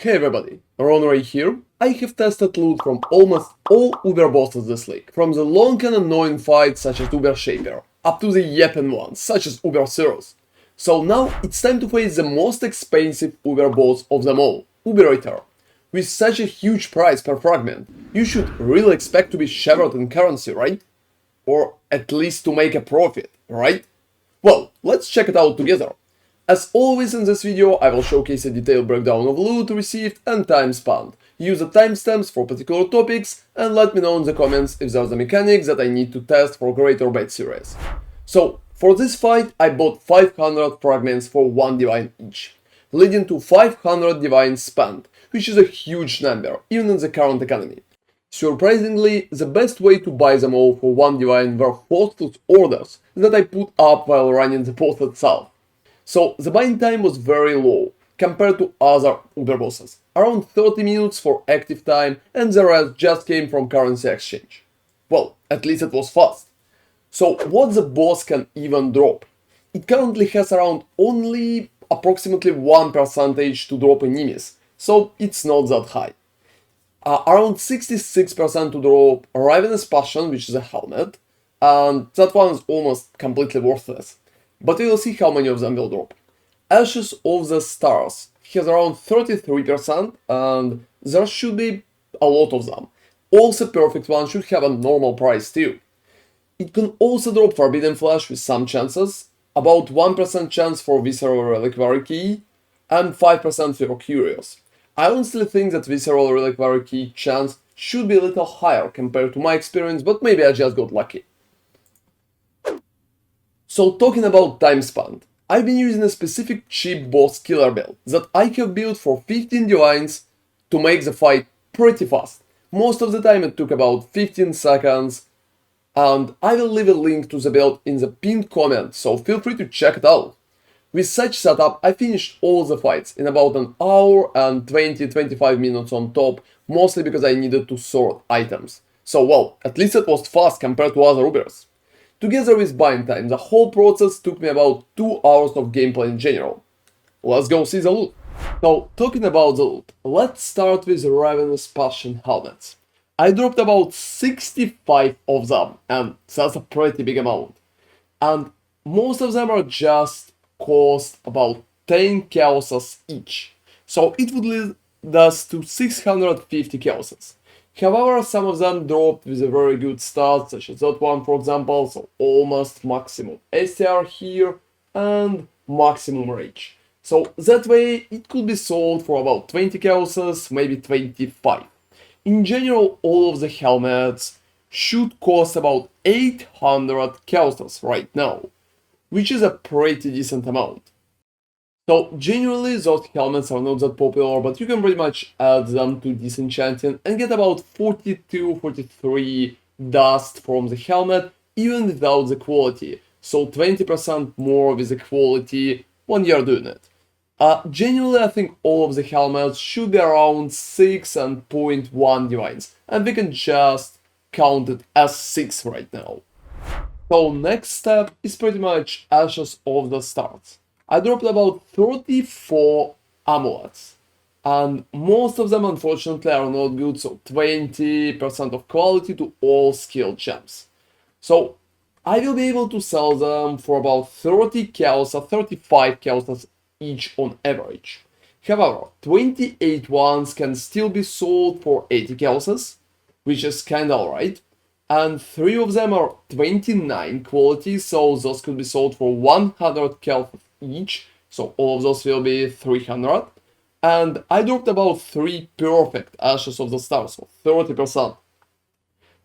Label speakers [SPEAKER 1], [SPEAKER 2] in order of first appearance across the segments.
[SPEAKER 1] Hey everybody, ronarray here. I have tested loot from almost all Uber bosses this league, from the long and annoying fights such as Uber Shaper, up to the yapping ones such as Uber Ceros. So now it's time to face the most expensive Uber boss of them all, Uberator. With such a huge price per fragment, you should really expect to be showered in currency, right? Or at least to make a profit, right? Well, let's check it out together. As always in this video, I will showcase a detailed breakdown of loot received and time spent. Use the timestamps for particular topics and let me know in the comments if there's a mechanic that I need to test for great or bad series. So, for this fight I bought 500 fragments for 1 divine each, leading to 500 divines spent, which is a huge number, even in the current economy. Surprisingly, the best way to buy them all for 1 divine were hosted orders that I put up while running the Path itself. So the buying time was very low compared to other Uber bosses, around 30 minutes for active time, and the rest just came from currency exchange. Well, at least it was fast. So what the boss can even drop? It currently has around only approximately 1% to drop in Nimis, so it's not that high. Around 66% to drop Ravenous Passion, which is a helmet, and that one is almost completely worthless. But we will see how many of them will drop. Ashes of the Stars has around 33%, and there should be a lot of them. Also, perfect one should have a normal price too. It can also drop Forbidden Flash with some chances, about 1% chance for Visceral Reliquary key, and 5% for Curios. I honestly think that Visceral Reliquary key chance should be a little higher compared to my experience, but maybe I just got lucky. So talking about time spent, I've been using a specific cheap boss killer build that I have built for 15 divines to make the fight pretty fast. Most of the time it took about 15 seconds, and I will leave a link to the build in the pinned comment, so feel free to check it out. With such setup, I finished all the fights in about an hour and 20-25 minutes on top, mostly because I needed to sort items. So well, at least it was fast compared to other Ubers. Together with buying time, the whole process took me about 2 hours of gameplay in general. Let's go see the loot. So, talking about the loot, let's start with Ravenous Passion helmets. I dropped about 65 of them, and that's a pretty big amount. And most of them are just cost about 10 chaoses each. So it would lead us to 650 chaoses. However, some of them dropped with a very good start, such as that one for example, so almost maximum STR here and maximum rage. So that way it could be sold for about 20 chaoses, maybe 25. In general, all of the helmets should cost about 800 chaoses right now, which is a pretty decent amount. So generally those helmets are not that popular, but you can pretty much add them to disenchanting and get about 42-43 dust from the helmet even without the quality, so 20% more with the quality when you're doing it. Generally I think all of the helmets should be around 6 and 0.1 divines, and we can just count it as 6 right now. So next step is pretty much Ashes of the Stars. I dropped about 34 amulets, and most of them unfortunately are not good, so 20% of quality to all skill gems. So I will be able to sell them for about 30 chaoses, 35 chaoses each on average. However, 28 ones can still be sold for 80 chaoses, which is kinda alright, and 3 of them are 29 quality, so those could be sold for 100 chaoses each, so all of those will be 300, and I dropped about 3 perfect Ashes of the Stars, so 30%.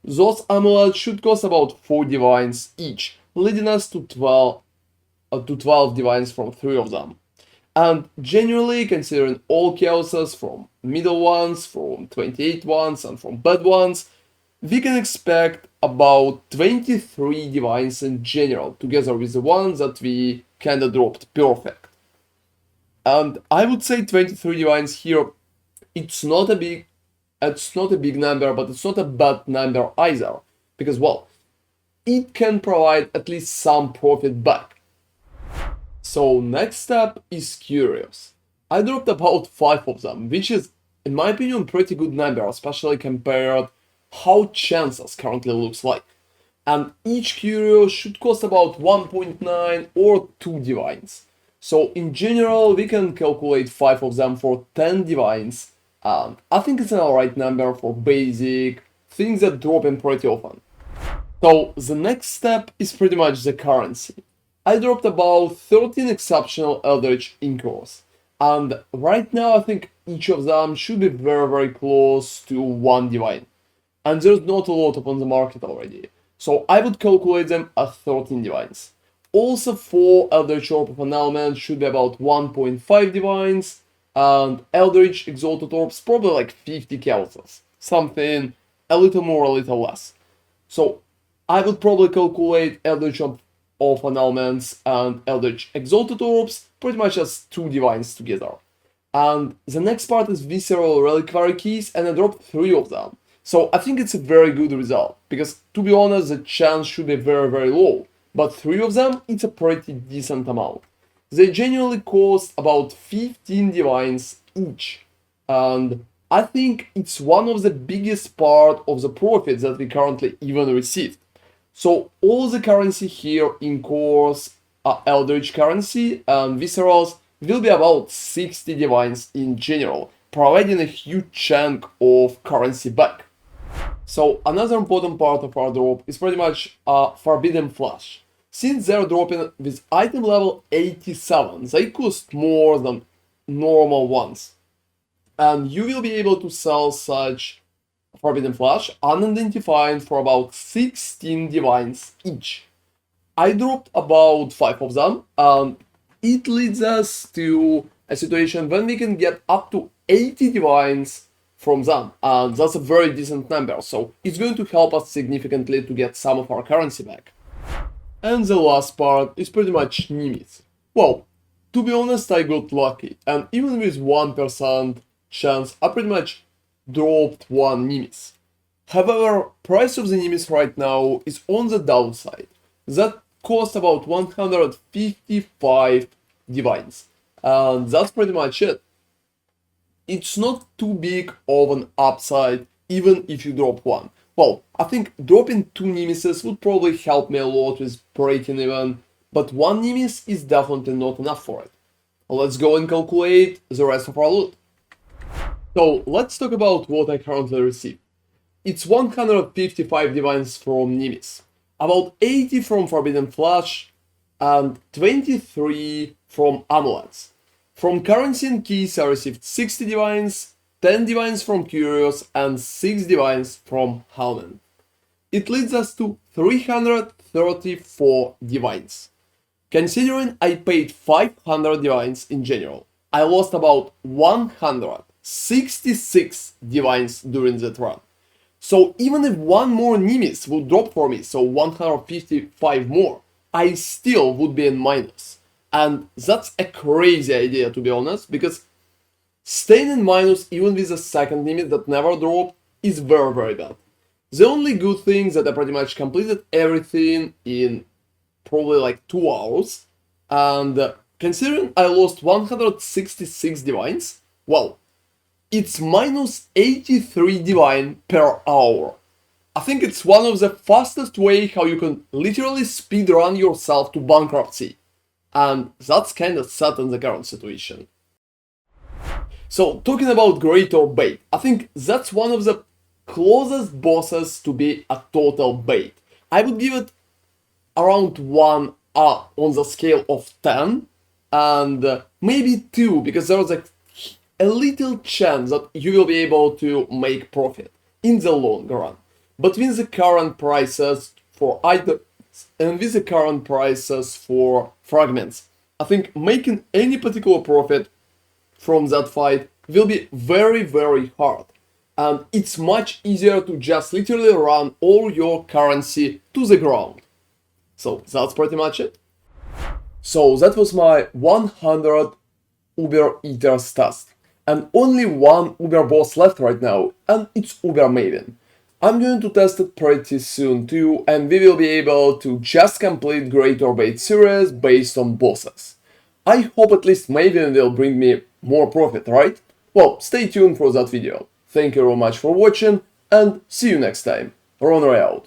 [SPEAKER 1] Those amulets should cost about 4 divines each, leading us to 12 divines from 3 of them. And generally, considering all chaoses from middle ones, from 28 ones, and from bad ones, we can expect about 23 divines in general, together with the ones that we kinda dropped perfect. And I would say 23 divines here, it's not a big number, but it's not a bad number either, because well, it can provide at least some profit back. So next step is Curios. I dropped about 5 of them, which is, in my opinion, pretty good number, especially compared how chances currently looks like. And each curio should cost about 1.9 or 2 divines. So in general, we can calculate 5 of them for 10 divines. I think it's an alright number for basic things that drop in pretty often. So the next step is pretty much the currency. I dropped about 13 exceptional Eldrich incurs, and right now I think each of them should be very close to 1 divine. And there's not a lot of on the market already, so I would calculate them at 13 divines. Also 4 Eldritch Orb of Annulment should be about 1.5 divines, and Eldritch Exalted Orbs probably like 50 kelsos, something a little more, a little less. So I would probably calculate Eldritch of Annulments and Eldritch Exalted Orbs pretty much as 2 divines together. And the next part is Visceral Reliquary keys, and I dropped 3 of them. So I think it's a very good result, because to be honest, the chance should be very low. But 3 of them, it's a pretty decent amount. They genuinely cost about 15 divines each. And I think it's one of the biggest part of the profits that we currently even received. So all the currency here in course Eldritch currency and Viscerals will be about 60 divines in general, providing a huge chunk of currency back. So another important part of our drop is pretty much Forbidden Flash. Since they're dropping with item level 87, they cost more than normal ones. And you will be able to sell such Forbidden Flash unidentified for about 16 divines each. I dropped about 5 of them, and it leads us to a situation when we can get up to 80 divines from them, and that's a very decent number, so it's going to help us significantly to get some of our currency back. And the last part is pretty much Nimis. Well, to be honest, I got lucky, and even with 1% chance, I pretty much dropped 1 Nimis. However, price of the Nimis right now is on the downside. That cost about 155 divines, and that's pretty much it. It's not too big of an upside, even if you drop 1. Well, I think dropping 2 Nimises would probably help me a lot with breaking even, but 1 Nimis is definitely not enough for it. Let's go and calculate the rest of our loot. So let's talk about what I currently receive. It's 155 divines from Nimis, about 80 from Forbidden Flash, and 23 from Amulets. From currency and keys I received 60 divines, 10 divines from Curios, and 6 divines from Helmen. It leads us to 334 divines. Considering I paid 500 divines in general, I lost about 166 divines during that run. So even if 1 more Nimis would drop for me, so 155 more, I still would be in minus. And that's a crazy idea, to be honest, because staying in minus even with a second Nimis that never dropped is very bad. The only good thing is that I pretty much completed everything in probably like 2 hours, and considering I lost 166 divines, well, it's minus 83 divine per hour. I think it's one of the fastest way how you can literally speedrun yourself to bankruptcy. And that's kinda sad in the current situation. So, talking about Great or Bait, I think that's one of the closest bosses to be a total bait. I would give it around 1 on the scale of 10, and maybe 2, because there's a little chance that you will be able to make profit in the long run. But with the current prices for items and with the current prices for fragments, I think making any particular profit from that fight will be very hard. And it's much easier to just literally run all your currency to the ground. So that's pretty much it. So that was my 100 Uber Eaters test. And only 1 Uber boss left right now, and it's Uber Maven. I'm going to test it pretty soon too, and we will be able to just complete Great or Bait series based on bosses. I hope at least Maven will bring me more profit, right? Well, stay tuned for that video. Thank you very much for watching, and see you next time. ronarray out.